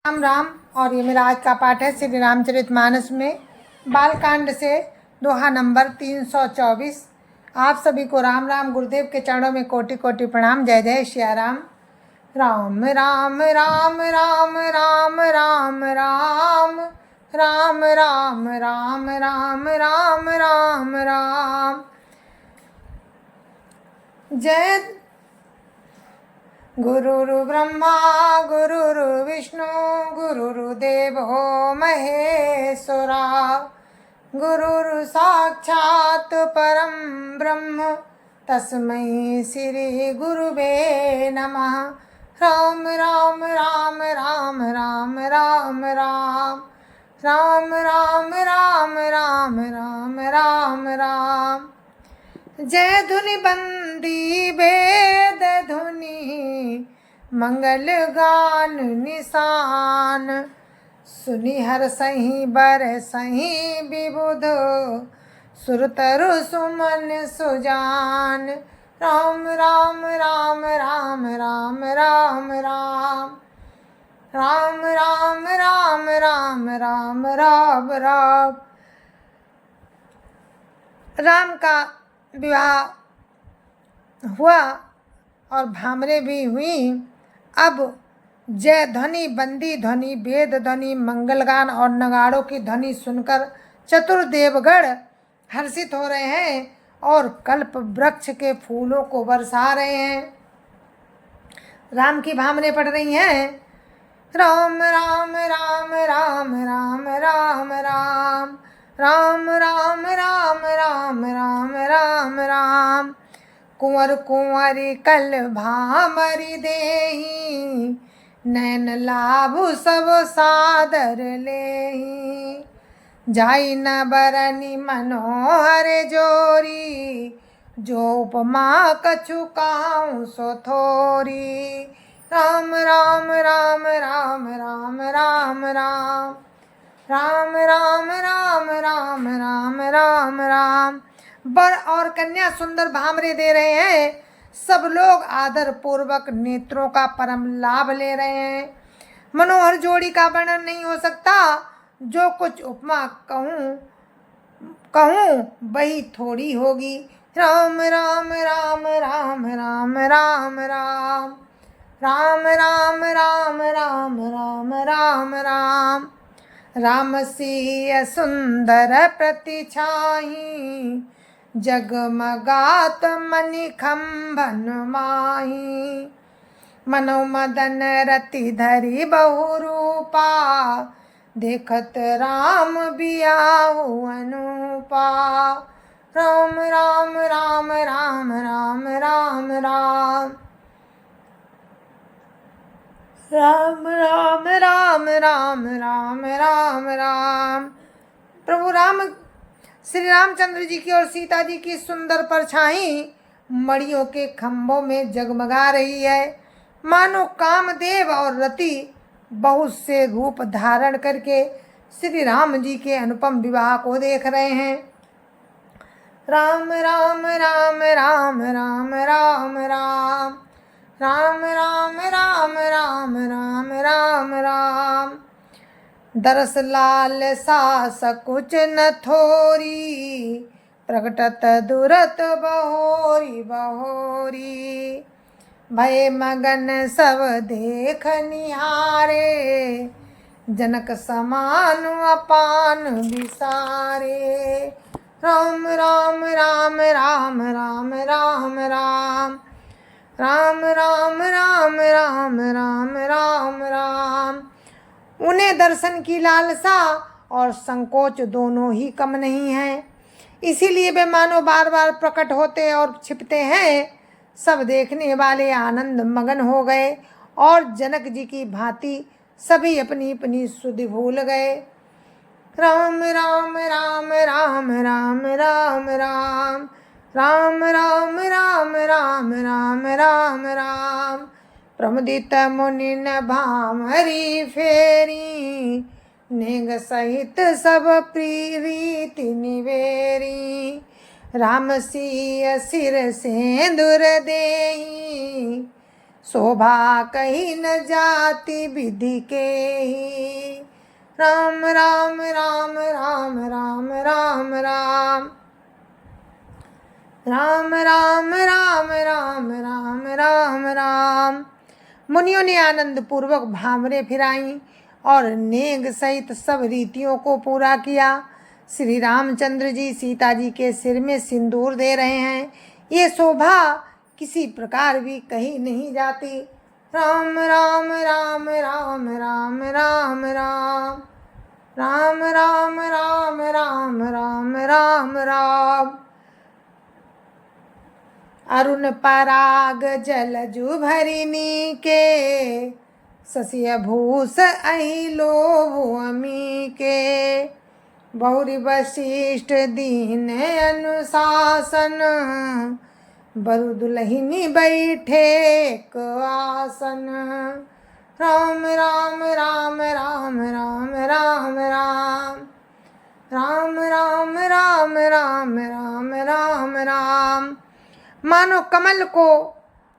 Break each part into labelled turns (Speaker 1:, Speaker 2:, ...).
Speaker 1: राम राम। और ये मेरा आज का पाठ है श्री रामचरितमानस में बालकांड से दोहा नंबर 324। आप सभी को राम राम। गुरुदेव के चरणों में कोटि कोटि प्रणाम। जय जय श्री राम। राम राम राम राम राम राम राम राम राम राम राम राम राम राम। जय गुरुरु ब्रह्मा गुरुरु विष्णु गुरुर्देवो महेश्वरा गुरुरु साक्षात् परम ब्रह्म तस्मै श्री गुरुवे नमः। राम राम राम राम राम राम राम राम राम राम राम राम राम राम। जय धुनि बंदी वेद धुनि मंगल गान निशान सुनि हर सही बर सही विबुध सुरतरु सुमन सुजान। राम राम राम राम राम राम राम राम राम राम राम राम राम राम। राम का विवाह हुआ और भामरे भी हुई। अब जय ध्वनि बंदी ध्वनि वेद ध्वनि मंगलगान और नगाड़ों की ध्वनि सुनकर चतुर्देवगण हर्षित हो रहे हैं और कल्प वृक्ष के फूलों को बरसा रहे हैं। राम की भामरे पड़ रही हैं। राम राम राम राम राम राम राम राम राम राम राम राम राम राम। कुंवर कुंवरी कल भामरी देही नैन लाभु सब सादर लेही। जाई न बरनी मनोहर जोरी जो उपमा कछु काहू सो थोरी। राम राम राम राम राम राम राम राम राम राम राम राम राम राम। वर और कन्या सुंदर भामरे दे रहे हैं। सब लोग आदर पूर्वक नेत्रों का परम लाभ ले रहे हैं। मनोहर जोड़ी का वर्णन नहीं हो सकता। जो कुछ उपमा कहूँ वही थोड़ी होगी। राम राम राम राम राम राम राम राम राम राम राम राम राम राम। राम सिय सुंदर प्रतिछाही जगमगात मणि खंभन माही। मनो मदन रति धरि बहु रूपा देखत राम बियाहु अनुपा। राम राम राम राम राम राम राम राम राम राम राम राम राम राम। प्रभु राम श्री रामचंद्र जी की और सीता जी की सुंदर परछाई मणियों के खंभों में जगमगा रही है। मानो कामदेव और रति बहुत से रूप धारण करके श्री राम जी के अनुपम विवाह को देख रहे हैं। राम राम राम राम राम राम राम राम राम राम राम राम राम राम। दरस लाल सास कुछ न थोरी प्रकटत दुरत बहोरी बहोरी। भय मगन सब देख निहारे जनक समान अपान विसारे। राम राम राम राम राम राम राम राम राम राम राम राम राम राम। उन्हें दर्शन की लालसा और संकोच दोनों ही कम नहीं है। इसीलिए वे मानो बार बार प्रकट होते और छिपते हैं। सब देखने वाले आनंद मगन हो गए और जनक जी की भांति सभी अपनी अपनी सुधि भूल गए। राम राम राम राम राम राम राम राम राम राम राम राम राम राम। प्रमुदित मुनि न भामरी फेरी नेग सहित सब प्रीति निवेरी। राम सिय सिर सेंदूर देही शोभा कही न जाती विधि के ही। राम राम राम राम राम राम राम राम राम राम राम राम राम राम। मुनियों ने आनंद पूर्वक भामरे फिराई और नेग सहित सब रीतियों को पूरा किया। श्री रामचंद्र जी सीता जी के सिर में सिंदूर दे रहे हैं। ये शोभा किसी प्रकार भी कही नहीं जाती। राम राम राम राम राम राम राम राम राम राम राम राम राम राम। अरुण पराग जलजु भरिनी के, शशि भूष अहि लोभु अमी के। बहुरी वशिष्ठ दीन अनुशासन, बरु दुलहिनी बैठे एक आसन। राम राम राम राम राम राम राम राम राम राम राम राम राम राम। मानो कमल को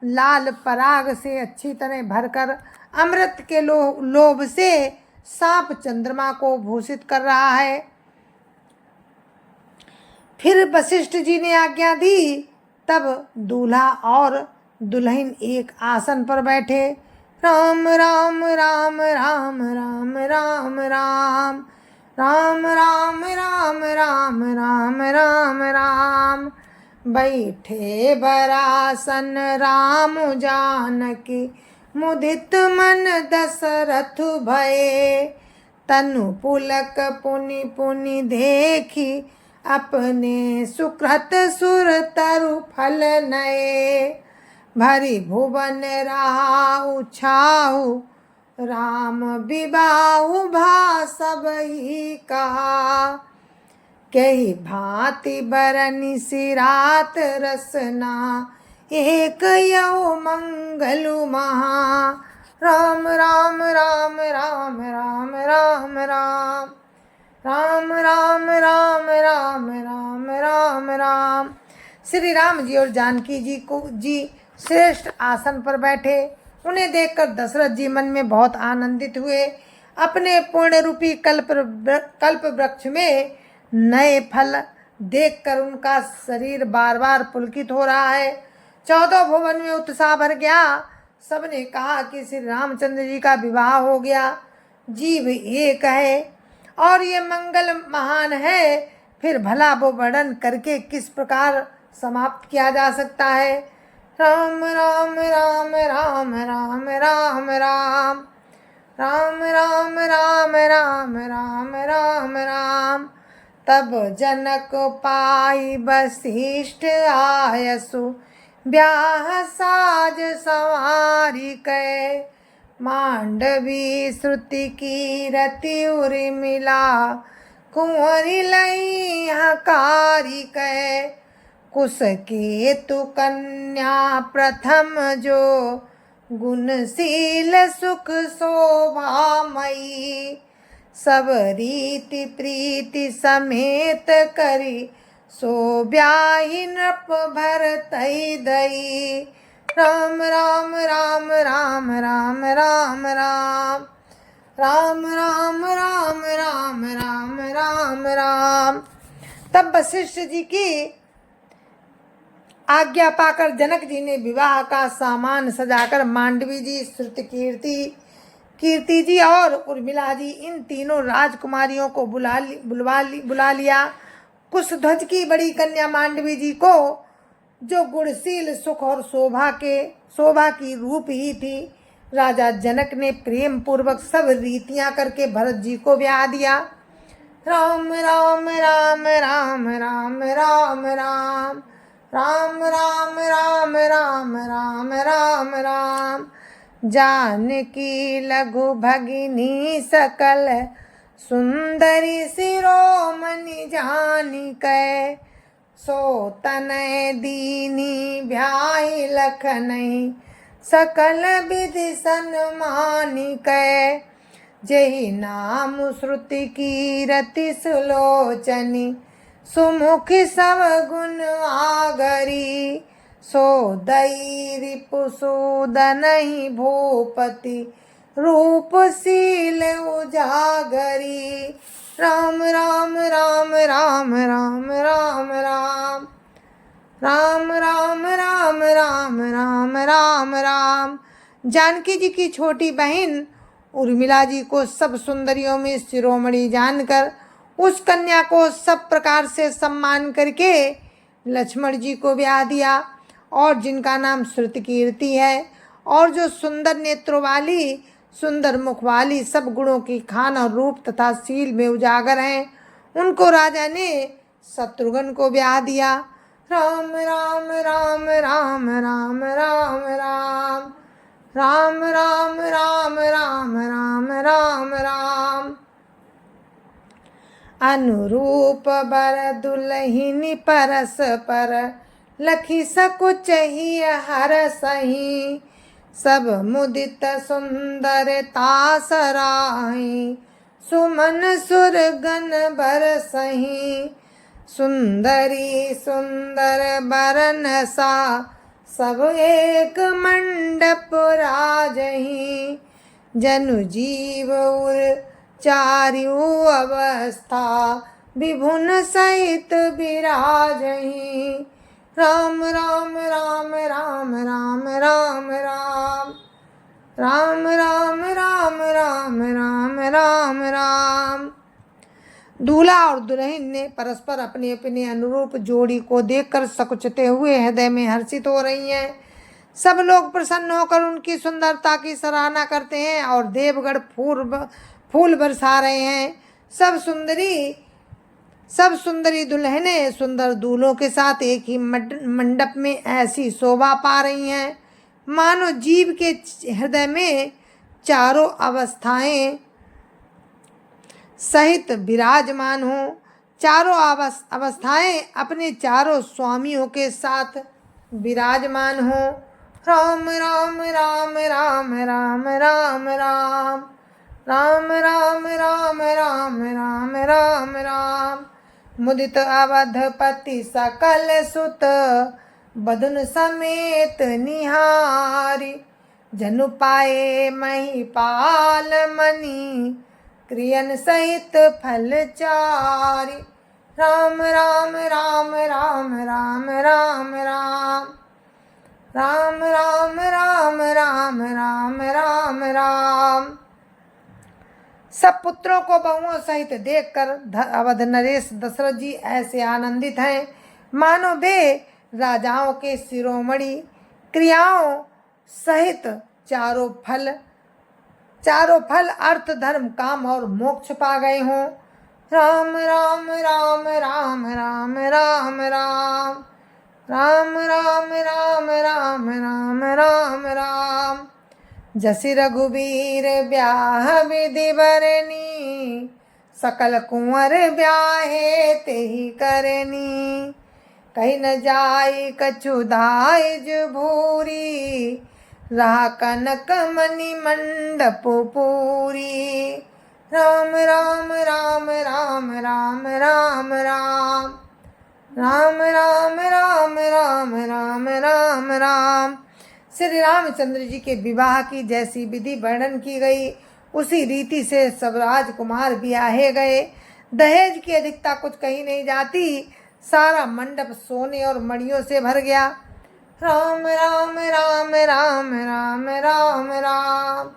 Speaker 1: लाल पराग से अच्छी तरह भरकर अमृत के लोभ से सांप चंद्रमा को भूषित कर रहा है। फिर वशिष्ठ जी ने आज्ञा दी, तब दूल्हा और दुल्हन एक आसन पर बैठे। राम राम राम राम राम राम राम राम राम राम राम राम राम राम। बैठे बरासन राम जानकी, मुदित मन दशरथ भये। तनु पुलक पुनि पुनि देखी, अपने सुकृत सुर तरु फल नये। भरी भुवन राहु छाहु, राम विबाहु भा सबहि कहा। कही भांति बरनि सिरात रसना, एक यौ मंगलु महा। राम राम राम राम राम राम राम राम राम राम राम राम राम राम। श्री राम जी और जानकी जी श्रेष्ठ आसन पर बैठे। उन्हें देखकर दशरथ जी मन में बहुत आनंदित हुए। अपने पूर्ण रूपी कल्प वृक्ष में नए फल देखकर उनका शरीर बार बार पुलकित हो रहा है। 14 भुवन में उत्साह भर गया। सबने कहा कि श्री रामचंद्र जी का विवाह हो गया। जीव एक है और ये मंगल महान है, फिर भला वो वर्णन करके किस प्रकार समाप्त किया जा सकता है। राम राम राम राम राम राम राम राम राम राम राम राम राम राम। तब जनक पाई वशिष्ठ आयसु, ब्याह साज संवारी कै। मांडवी श्रुति की रति उर्मिला, कुंवरी लई हकारी कै। कुश केतु कन्या प्रथम जो, गुणशील सुख शोभामयी। सब रीति प्रीति समेत करी, सो ब्याही नृप भरतई दई। राम राम राम राम राम राम राम राम राम राम राम राम राम राम। तब वशिष्ठ जी की आज्ञा पाकर जनक जी ने विवाह का सामान सजाकर मांडवी जी, श्रुति कीर्ति जी और उर्मिला जी, इन तीनों राजकुमारियों को बुला लिया। कुशध्वज की बड़ी कन्या मांडवी जी को, जो गुणशील सुख और शोभा की रूप ही थी, राजा जनक ने प्रेम पूर्वक सब रीतियां करके भरत जी को ब्याह दिया। राम राम राम राम राम राम राम राम राम राम राम राम राम राम। जानकी लघु भगिनी सकल, सुंदरी शिरोमणि जानी कै। सो तनय दीनी ब्याही लखनई, सकल विधि सन्मानी कै। जहि नाम श्रुति कीरति सुलोचनी, सुमुखी सब गुण आगरी। सो दई रिपुसूदनहि भूपति रूपशील उजागरी। राम राम राम राम राम राम राम राम राम राम राम राम राम राम। जानकी जी की छोटी बहन उर्मिला जी को सब सुंदरियों में शिरोमणि जानकर उस कन्या को सब प्रकार से सम्मान करके लक्ष्मण जी को ब्याह दिया, और जिनका नाम श्रुतकीर्ति है, और जो सुंदर नेत्रों वाली, सुंदर मुख वाली, सब गुणों की खान और रूप तथा शील में उजागर हैं, उनको राजा ने शत्रुघ्न को ब्याह दिया। राम राम राम राम राम राम राम राम राम राम राम राम राम राम। अनुरूप बर दुलहिनी परस पर लखी सकुच ही हर सही। सब मुदित सुंदरता सराही सुमन सुरगन बरसही। सुंदरी सुंदर बरन सा सब एक मंडप राजही। जनु जीव उर चारु अवस्था विभुन सहित विराजही। राम राम राम राम राम राम राम राम राम राम राम राम राम राम। दूल्हा और दुल्हन ने परस्पर अपने अपने अनुरूप जोड़ी को देखकर सकुचते हुए हृदय में हर्षित हो रही हैं। सब लोग प्रसन्न होकर उनकी सुंदरता की सराहना करते हैं और देवगढ़ फूल बरसा रहे हैं। सब सुंदरी दुल्हनें सुंदर दूल्हों के साथ एक ही मंडप में ऐसी शोभा पा रही हैं मानो जीव के हृदय में चारों अवस्थाएं सहित विराजमान हो। चारों अवस्थाएं अपने चारों स्वामियों के साथ विराजमान हो। राम राम राम राम राम राम राम राम राम राम राम राम राम राम। मुदित अवधपति सकल सुत बदन समेत निहारी। जनु पाए महिपाल मणि क्रियन सहित फलचारी। राम राम राम राम राम राम राम राम राम राम राम राम राम राम। सब पुत्रों को बहुओं सहित देखकर अवध नरेश दशरथ जी ऐसे आनंदित हैं मानो वे राजाओं के शिरोमणि क्रियाओं सहित चारों फल अर्थ धर्म काम और मोक्ष पा गए हों। राम राम राम राम राम राम राम राम राम राम राम राम राम राम। जसि रघुबीर ब्याह विधि बरनी सकल कुंवर ब्याहे तेहि करनी। कहीं न जाई कछु दाइज भूरी रहा कनक मणि मंडप पूरी। राम राम राम राम राम राम राम राम राम राम राम राम राम राम। श्री रामचंद्र जी के विवाह की जैसी विधि वर्णन की गई उसी रीति से सब राजकुमार ब्याहे गए। दहेज की अधिकता कुछ कहीं नहीं जाती। सारा मंडप सोने और मणियों से भर गया। राम राम राम राम राम राम राम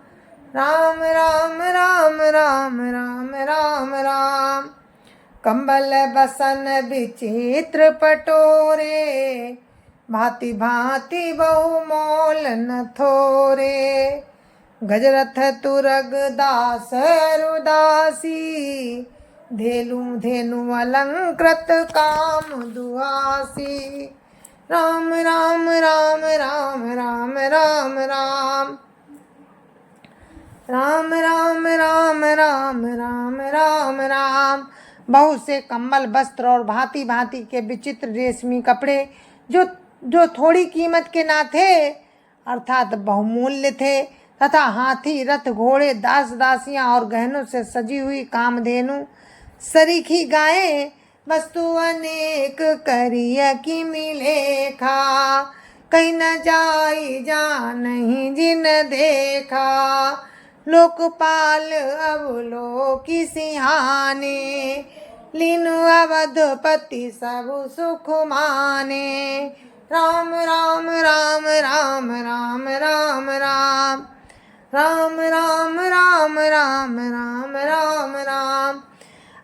Speaker 1: राम राम राम राम राम राम राम। कंबल बसन विचित्र पटोरे भांति भांति बहुमोल न थोरे। गजरथ तुरग दास रुदासी धेनु अलंकृत काम दुआसी। राम राम राम राम राम राम राम राम राम राम राम राम राम राम। बहुत से कम्बल वस्त्र और भांति भांति के विचित्र रेशमी कपड़े जो थोड़ी कीमत के ना थे अर्थात बहुमूल्य थे तथा हाथी रथ घोड़े दास दासियां और गहनों से सजी हुई कामधेनु सरीखी गायें वस्तु अनेक करिय की मिलेखा। कहीं न जाई जानहि जिन देखा। लोकपाल अवलोकि सिंहाने, लीनु अवधपति सब सुख माने। राम राम राम राम राम राम राम राम राम राम राम राम राम राम।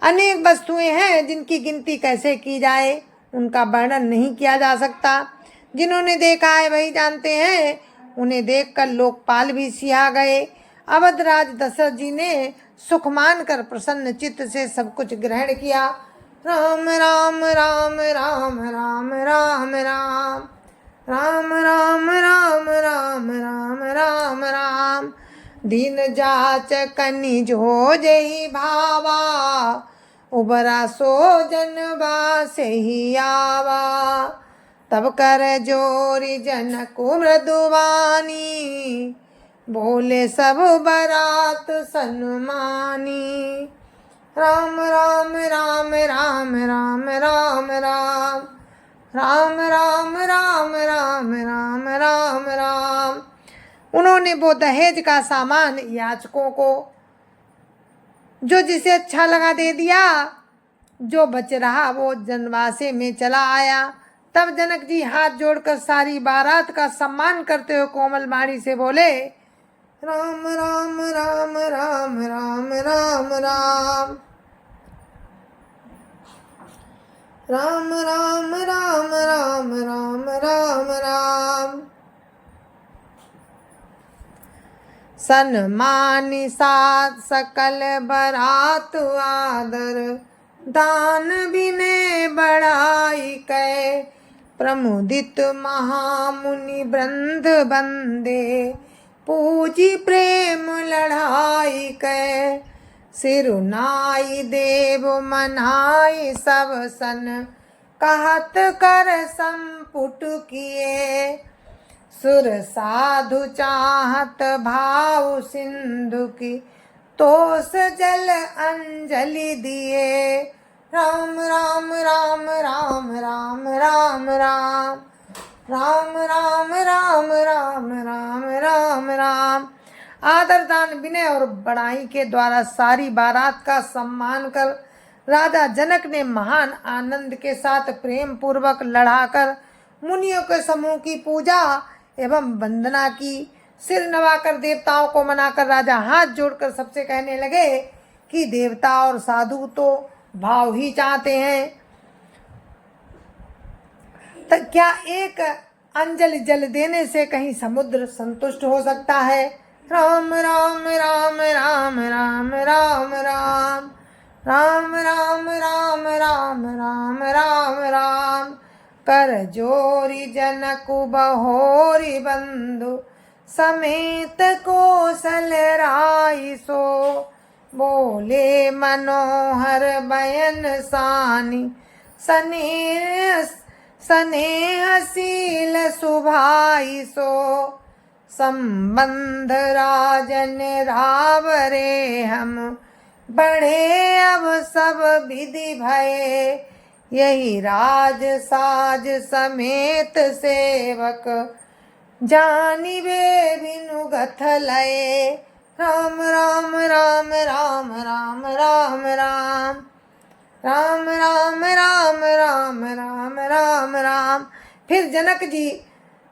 Speaker 1: अनेक वस्तुएं हैं जिनकी गिनती कैसे की जाए, उनका वर्णन नहीं किया जा सकता। जिन्होंने देखा है वही जानते हैं। उन्हें देखकर लोकपाल भी सिहा गए। अवधराज दशरथ जी ने सुख मानकर प्रसन्न चित्त से सब कुछ ग्रहण किया। राम राम राम राम राम राम राम राम राम राम राम राम राम राम। दीन जाचकनि जो जहि भावा, उबरा सो जनवा से ही आवा। तब कर जोरी जनक मृदुवानी, बोले सब बरात सन्मानी। राम राम राम राम राम राम राम राम राम राम राम राम राम राम। उन्होंने वो दहेज का सामान याचकों को जो जिसे अच्छा लगा दे दिया। जो बच रहा वो जनवासे में चला आया। तब जनक जी हाथ जोड़कर सारी बारात का सम्मान करते हुए कोमल वाणी से बोले, राम राम राम राम राम राम राम राम राम राम राम राम राम राम। सन्मानि साथ सकल बरात आदर, दान विनय बढ़ाई कै। प्रमुदित महामुनि वृंद बंदे, पूजी प्रेम लढ़ाई कै। सिरुनाई देव मनाई सब सन, कहत कर संपुट किए। सुर साधु चाहत भाव सिंधु की, तोस जल अंजलि दिए। राम राम राम राम राम राम राम राम राम राम राम राम राम राम। आदर दान विनय और बड़ाई के द्वारा सारी बारात का सम्मान कर राजा जनक ने महान आनंद के साथ प्रेम पूर्वक लड़ाकर मुनियों के समूह की पूजा एवं वंदना की। सिर नवाकर देवताओं को मनाकर राजा हाथ जोड़कर सबसे कहने लगे कि देवता और साधु तो भाव ही चाहते हैं, तो क्या एक अंजलि जल देने से कहीं समुद्र संतुष्ट हो सकता है। राम राम राम राम राम राम राम राम राम राम राम राम राम राम। कर जोरी जनक बहोरी बंधु, समेत कोसल राई सो। बोले मनोहर बयन सानी, स्नेहशील सुभाई सो। संबंध राजन रावरे हम, बढ़े अब सब विधि भये। यही राज साज समेत सेवक, जानिबे बिनुगथ लये। राम राम राम राम राम राम राम राम राम राम राम राम राम राम। फिर जनक जी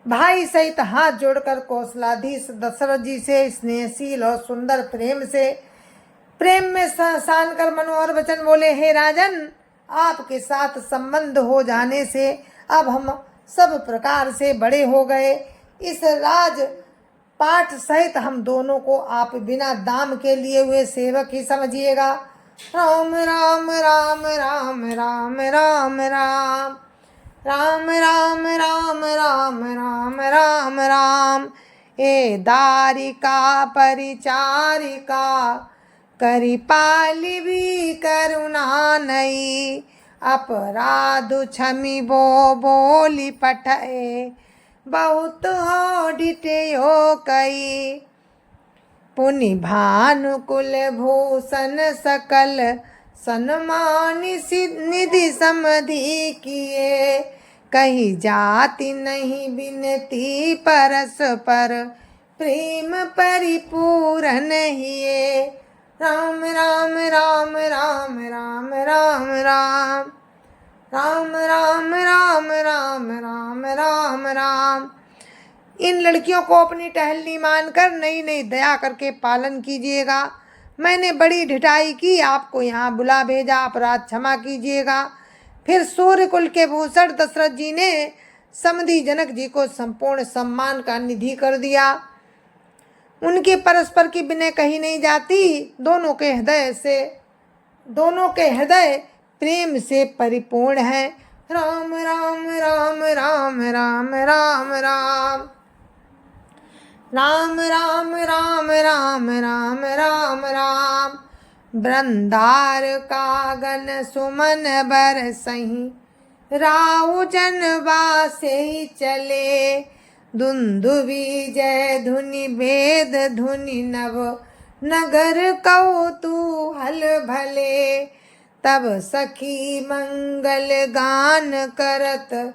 Speaker 1: भाई सहित हाथ जोड़कर कौशलाधीश दशरथ जी से स्नेहशील और सुंदर प्रेम में सान कर मनोहर वचन बोले, हे राजन, आपके साथ संबंध हो जाने से अब हम सब प्रकार से बड़े हो गए। इस राज पाठ सहित हम दोनों को आप बिना दाम के लिए हुए सेवक ही समझिएगा। राम राम राम राम राम राम राम राम राम राम राम राम राम राम। ए दारिका परिचारिका, करी पाली भी करुणा नहीं। अपराध क्षमी बो बोली पठे, बहुत हो डिटेयो कई। पुनि भानुकुल भूषण सकल, सन्मान निधि समधि किए। कही जाति नहीं बिनती परस्पर, प्रेम परिपूर्ण हिए। राम राम राम राम राम राम राम राम राम राम राम राम राम राम। इन लड़कियों को अपनी टहलनी मानकर नई नई दया करके पालन कीजिएगा। मैंने बड़ी ढिठाई की, आपको यहाँ बुला भेजा, अपराध क्षमा कीजिएगा। फिर सूर्यकुल के भूषण दशरथ जी ने समधी जनक जी को संपूर्ण सम्मान का निधि कर दिया। उनके परस्पर की विनय कही नहीं जाती। दोनों के हृदय प्रेम से परिपूर्ण है। राम राम राम राम राम राम राम राम राम राम राम राम राम राम। वृंदार कागन सुमन बरसहीं, राउ जनवासे चले। दुंदुभी जय धुनि भेद धुनि नव, नगर कौतूहल भले। तब सखी मंगल गान करत,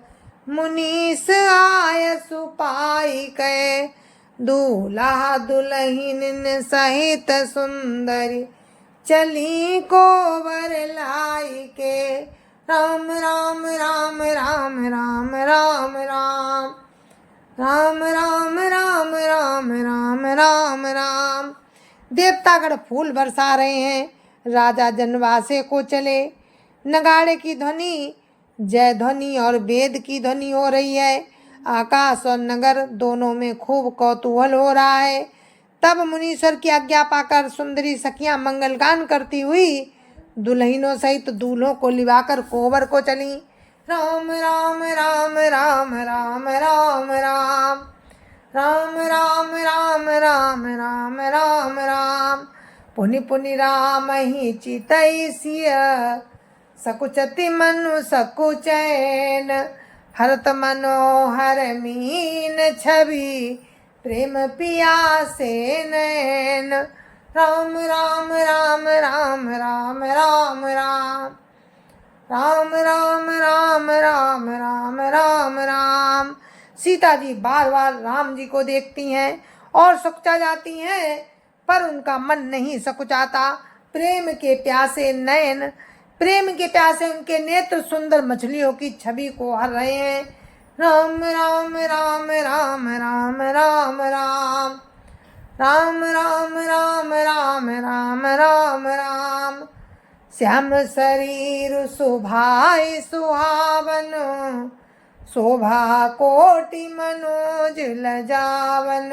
Speaker 1: मुनीस आय सुपाई कै। दूल्हा दुल्हिन सहित सुंदरी, चली कोवर लाई के। राम राम राम राम राम राम राम राम राम राम राम राम राम राम। देवतागण फूल बरसा रहे हैं। राजा जनवासे को चले। नगाड़े की ध्वनि, जय ध्वनि और वेद की ध्वनि हो रही है। आकाश और नगर दोनों में खूब कौतूहल हो रहा है। तब मुनीश्वर की आज्ञा पाकर सुंदरी सखियां मंगलगान करती हुई दुल्हनों सहित दूल्हों को लिवाकर कोवर को चली। राम राम राम राम राम राम राम राम राम राम राम राम राम राम। पुनि पुनि राम ही चितई सिय, सकुचति मनु सकुचैन। हरत मनोहर मीन छवि, प्रेम पियासे नैन। राम राम राम राम राम राम राम राम राम राम राम राम राम राम। सीता जी बार बार राम जी को देखती हैं और सकुचा जाती हैं, पर उनका मन नहीं सकुचाता। प्रेम के प्यासे नयन, प्रेम के प्यासे उनके नेत्र सुंदर मछलियों की छवि को हर रहे हैं। राम राम राम राम राम राम राम राम राम राम राम राम राम राम। श्याम शरीर सुभाय सुहावन, शोभा कोटि मनोज लजावन।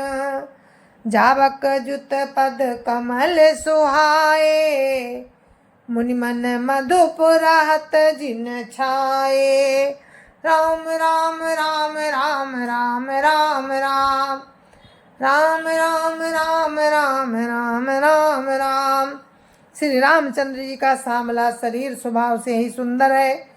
Speaker 1: जावक जुत पद कमल सुहाए, मुनि मन मधुपुर हत जिन छाए। राम राम राम राम राम राम राम राम राम राम राम राम राम राम। श्री रामचंद्र जी का सांवला शरीर स्वभाव से ही सुंदर है।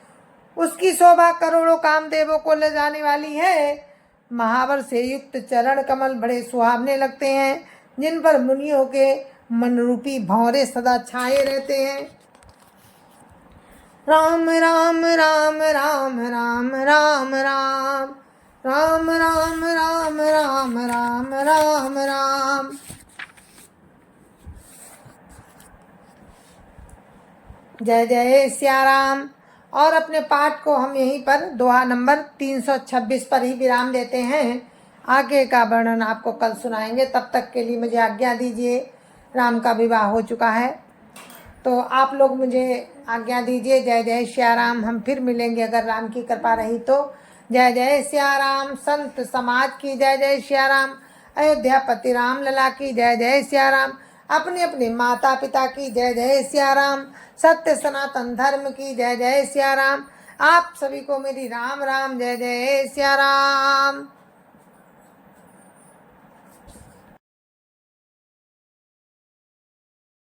Speaker 1: उसकी शोभा करोड़ों कामदेवों को ले जाने वाली है। महावर से युक्त चरण कमल बड़े सुहावने लगते हैं, जिन पर मुनियों के मनरूपी भंवरे सदा छाए रहते हैं। राम राम राम राम राम राम राम राम राम राम राम राम राम राम। जय जय सिया राम। और अपने पाठ को हम यहीं पर दोहा नंबर 326 पर ही विराम देते हैं। आगे का वर्णन आपको कल सुनाएंगे। तब तक के लिए मुझे आज्ञा दीजिए। राम का विवाह हो चुका है, तो आप लोग मुझे आज्ञा दीजिए। जय जय सिया राम। हम फिर मिलेंगे अगर राम की कृपा रही तो। जय जय सिया राम। संत समाज की जय जय सिया राम। अयोध्या पति राम लला की जय जय सिया राम। अपने अपने माता पिता की जय जय सिया राम। सत्य सनातन धर्म की जय जय सिया राम। आप सभी को मेरी राम राम जय जय सिया राम।